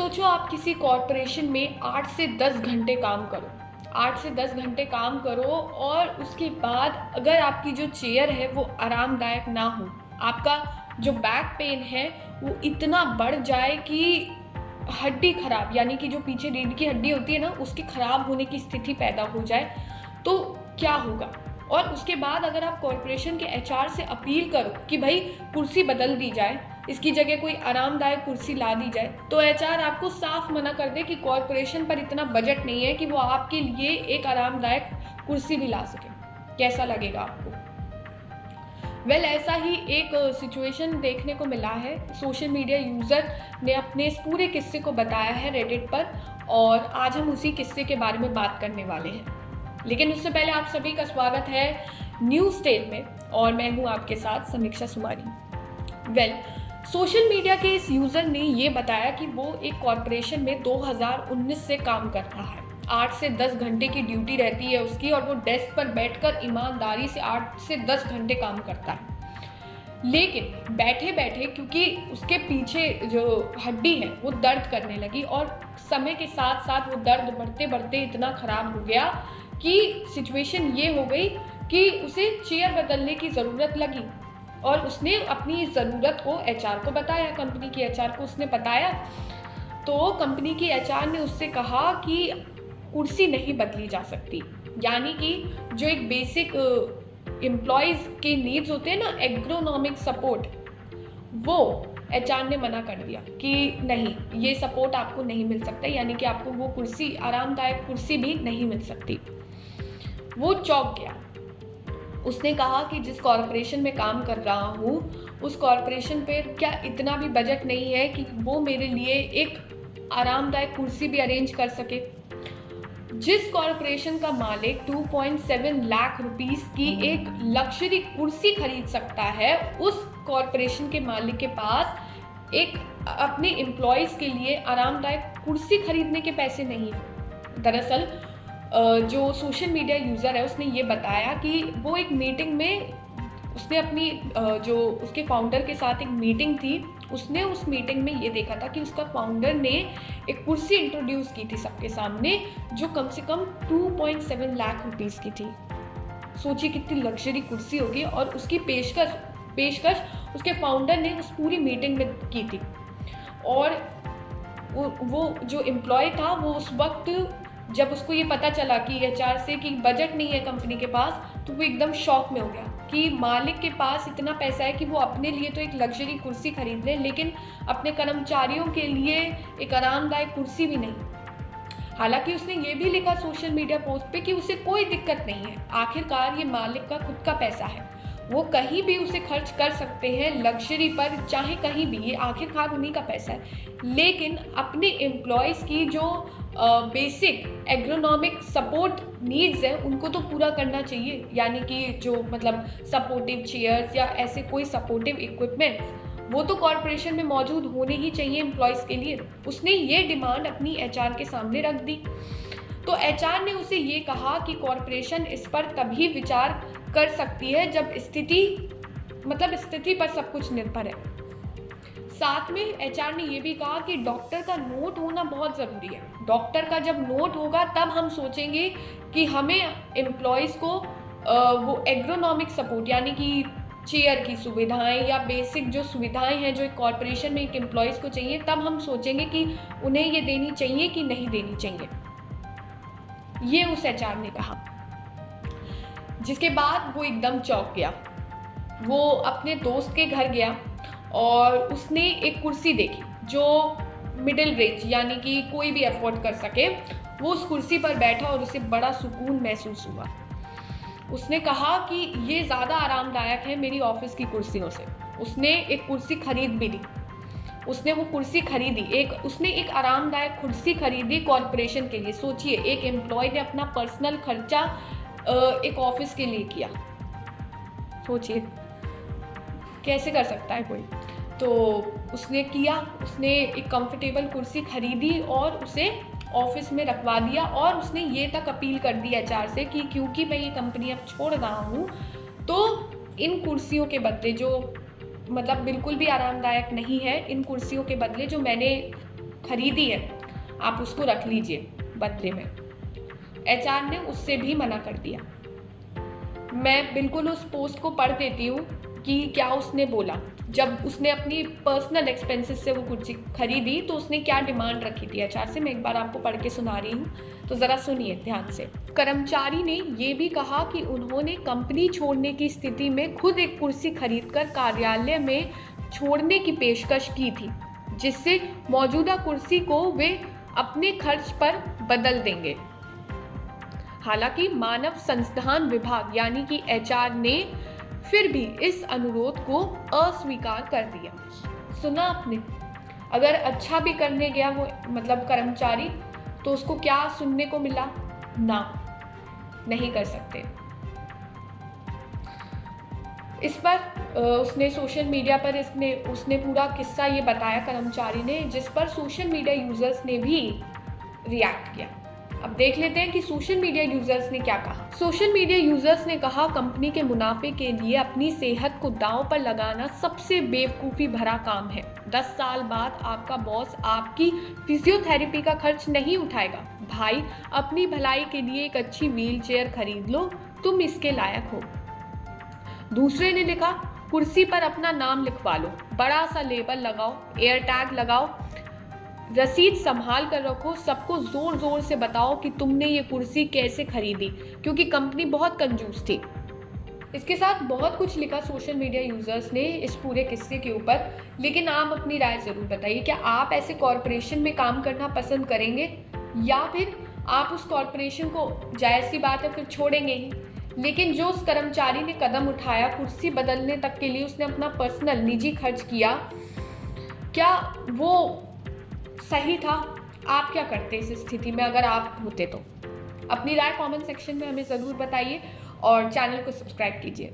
सोचो आप किसी कॉरपोरेशन में 8 से 10 घंटे काम करो, 8 से 10 घंटे काम करो और उसके बाद अगर आपकी जो चेयर है वो आरामदायक ना हो, आपका जो बैक पेन है वो इतना बढ़ जाए कि हड्डी खराब, यानी कि जो पीछे रीढ़ की हड्डी होती है ना, उसके खराब होने की स्थिति पैदा हो जाए, तो क्या होगा। और उसके बाद अगर आप कॉरपोरेशन के एचआर से अपील करो कि भाई कुर्सी बदल दी जाए, इसकी जगह कोई आरामदायक कुर्सी ला दी जाए, तो एचआर आपको साफ मना कर दे कि कॉरपोरेशन पर इतना बजट नहीं है कि वो आपके लिए एक आरामदायक कुर्सी भी ला सके। कैसा लगेगा आपको? ऐसा ही एक सिचुएशन देखने को मिला है। सोशल मीडिया यूज़र ने अपने इस पूरे किस्से को बताया है रेडिट पर, और आज हम उसी किस्से के बारे में बात करने वाले हैं। लेकिन उससे पहले आप सभी का स्वागत है न्यूज़ टेल में, और मैं हूं आपके साथ समीक्षा सुमारी। सोशल मीडिया के इस यूज़र ने ये बताया कि वो एक कॉरपोरेशन में 2019 से काम कर रहा है। 8 से 10 घंटे की ड्यूटी रहती है उसकी, और वो डेस्क पर बैठकर ईमानदारी से 8 से 10 घंटे काम करता है। लेकिन बैठे बैठे क्योंकि उसके पीछे जो हड्डी है वो दर्द करने लगी, और समय के साथ साथ वो दर्द बढ़ते बढ़ते इतना ख़राब हो गया कि सिचुएशन ये हो गई कि उसे चेयर बदलने की ज़रूरत लगी। और उसने अपनी इस ज़रूरत को एचआर को बताया, कंपनी की एचआर को उसने बताया। तो कंपनी की एचआर ने उससे कहा कि कुर्सी नहीं बदली जा सकती, यानी कि जो एक बेसिक एम्प्लॉयज़ के नीड्स होते हैं ना, एर्गोनॉमिक सपोर्ट, वो एचआर ने मना कर दिया कि नहीं, ये सपोर्ट आपको नहीं मिल सकता, यानी कि आपको वो कुर्सी, आरामदायक कुर्सी भी नहीं मिल सकती। वो चौंक गया। उसने कहा कि जिस कॉरपोरेशन में काम कर रहा हूँ उस कॉरपोरेशन पे क्या इतना भी बजट नहीं है कि वो मेरे लिए एक आरामदायक कुर्सी भी अरेंज कर सके। जिस कॉरपोरेशन का मालिक 2.7 लाख रुपीस की एक लग्जरी कुर्सी खरीद सकता है, उस कॉरपोरेशन के मालिक के पास एक अपने एम्प्लॉयज़ के लिए आरामदायक कुर्सी खरीदने के पैसे नहीं हैं। दरअसल जो सोशल मीडिया यूज़र है उसने ये बताया कि वो एक मीटिंग में, उसने अपनी जो उसके फाउंडर के साथ एक मीटिंग थी, उसने उस मीटिंग में ये देखा था कि उसका फाउंडर ने एक कुर्सी इंट्रोड्यूस की थी सबके सामने, जो कम से कम 2.7 लाख रुपीस की थी। सोचिए कितनी लग्जरी कुर्सी होगी, और उसकी पेशकश उसके फाउंडर ने उस पूरी मीटिंग में की थी। और वो जो एम्प्लॉय था वो उस वक्त, जब उसको ये पता चला कि एचआर से कि बजट नहीं है कंपनी के पास, तो वो एकदम शॉक में हो गया कि मालिक के पास इतना पैसा है कि वो अपने लिए तो एक लग्जरी कुर्सी खरीद ले, लेकिन अपने कर्मचारियों के लिए एक आरामदायक कुर्सी भी नहीं। हालांकि उसने ये भी लिखा सोशल मीडिया पोस्ट पे कि उसे कोई दिक्कत नहीं है, आखिरकार ये मालिक का खुद का पैसा है, वो कहीं भी उसे खर्च कर सकते हैं लग्जरी पर, चाहे कहीं भी, ये आखिरकार उन्हीं का पैसा है। लेकिन अपने एम्प्लॉयज़ की जो बेसिक एर्गोनॉमिक सपोर्ट नीड्स हैं उनको तो पूरा करना चाहिए, यानी कि जो मतलब सपोर्टिव चेयर्स या ऐसे कोई सपोर्टिव इक्विपमेंट्स, वो तो कॉरपोरेशन में मौजूद होने ही चाहिए एम्प्लॉयज़ के लिए। उसने ये डिमांड अपनी एचआर के सामने रख दी। तो एचआर ने उसे ये कहा कि कॉरपोरेशन इस पर तभी विचार कर सकती है जब स्थिति पर सब कुछ निर्भर है। साथ में एचआर ने ये भी कहा कि डॉक्टर का नोट होना बहुत ज़रूरी है। डॉक्टर का जब नोट होगा तब हम सोचेंगे कि हमें एम्प्लॉयज़ को वो एर्गोनॉमिक सपोर्ट, यानी कि चेयर की सुविधाएं या बेसिक जो सुविधाएं हैं जो एक कॉरपोरेशन में एक एम्प्लॉयज़ को चाहिए, तब हम सोचेंगे कि उन्हें ये देनी चाहिए कि नहीं देनी चाहिए। ये उस एचआर ने कहा, जिसके बाद वो एकदम चौंक गया। वो अपने दोस्त के घर गया और उसने एक कुर्सी देखी जो मिडिल रेंज, यानी कि कोई भी अफोर्ड कर सके। वो उस कुर्सी पर बैठा और उसे बड़ा सुकून महसूस हुआ। उसने कहा कि ये ज़्यादा आरामदायक है मेरी ऑफिस की कुर्सियों से। उसने एक कुर्सी खरीद भी ली। उसने वो कुर्सी खरीदी, उसने एक आरामदायक कुर्सी खरीदी कॉरपोरेशन के लिए। सोचिए, एक एम्प्लॉय ने अपना पर्सनल खर्चा एक ऑफिस के लिए किया। सोचिए कैसे कर सकता है कोई। तो उसने किया, उसने एक कंफर्टेबल कुर्सी खरीदी और उसे ऑफिस में रखवा दिया। और उसने ये तक अपील कर दी एचआर से कि क्योंकि मैं ये कंपनी अब छोड़ रहा हूँ, तो इन कुर्सियों के बदले, जो मतलब बिल्कुल भी आरामदायक नहीं है, इन कुर्सियों के बदले जो मैंने खरीदी है आप उसको रख लीजिए बदले में। एचआर ने उससे भी मना कर दिया। मैं बिल्कुल उस पोस्ट को पढ़ देती हूँ कि क्या उसने बोला। जब उसने अपनी पर्सनल एक्सपेंसेस से वो कुर्सी खरीदी तो उसने क्या डिमांड रखी थी एचआर से, मैं एक बार आपको पढ़ के सुना रही हूँ, तो ज़रा सुनिए ध्यान से। कर्मचारी ने ये भी कहा कि उन्होंने कंपनी छोड़ने की स्थिति में खुद एक कुर्सी खरीदकर कार्यालय में छोड़ने की पेशकश की थी, जिससे मौजूदा कुर्सी को वे अपने खर्च पर बदल देंगे। हालांकि मानव संसाधन विभाग यानी कि एचआर ने फिर भी इस अनुरोध को अस्वीकार कर दिया। सुना आपने, अगर अच्छा भी करने गया वो मतलब कर्मचारी, तो उसको क्या सुनने को मिला? ना, नहीं कर सकते। इस पर उसने सोशल मीडिया पर उसने पूरा किस्सा ये बताया कर्मचारी ने, जिस पर सोशल मीडिया यूजर्स ने भी रिएक्ट किया। अब देख लेते हैं कि सोशल मीडिया यूजर्स ने क्या कहा। सोशल मीडिया यूजर्स ने कहा, कंपनी के मुनाफे के लिए अपनी सेहत को दांव पर लगाना सबसे बेवकूफ़ी भरा काम है। 10 साल बाद आपका बॉस आपकी फिजियोथेरेपी का खर्च नहीं उठाएगा। भाई, अपनी भलाई के लिए एक अच्छी व्हील चेयर खरीद लो, तुम इसके लायक हो। दूसरे ने लिखा, कुर्सी पर अपना नाम लिखवा लो, बड़ा सा लेबल लगाओ, एयर टैग लगाओ, रसीद संभाल कर रखो, सबको जोर जोर से बताओ कि तुमने ये कुर्सी कैसे खरीदी, क्योंकि कंपनी बहुत कंजूस थी। इसके साथ बहुत कुछ लिखा सोशल मीडिया यूजर्स ने इस पूरे किस्से के ऊपर, लेकिन आप अपनी राय ज़रूर बताइए। क्या आप ऐसे कॉरपोरेशन में काम करना पसंद करेंगे, या फिर आप उस कॉरपोरेशन को, जायज़ सी बात है, फिर छोड़ेंगे ही। लेकिन जो उस कर्मचारी ने कदम उठाया, कुर्सी बदलने तक के लिए उसने अपना पर्सनल निजी खर्च किया, क्या वो सही था? आप क्या करते इस स्थिति में अगर आप होते तो? अपनी राय कमेंट सेक्शन में हमें ज़रूर बताइए और चैनल को सब्सक्राइब कीजिए।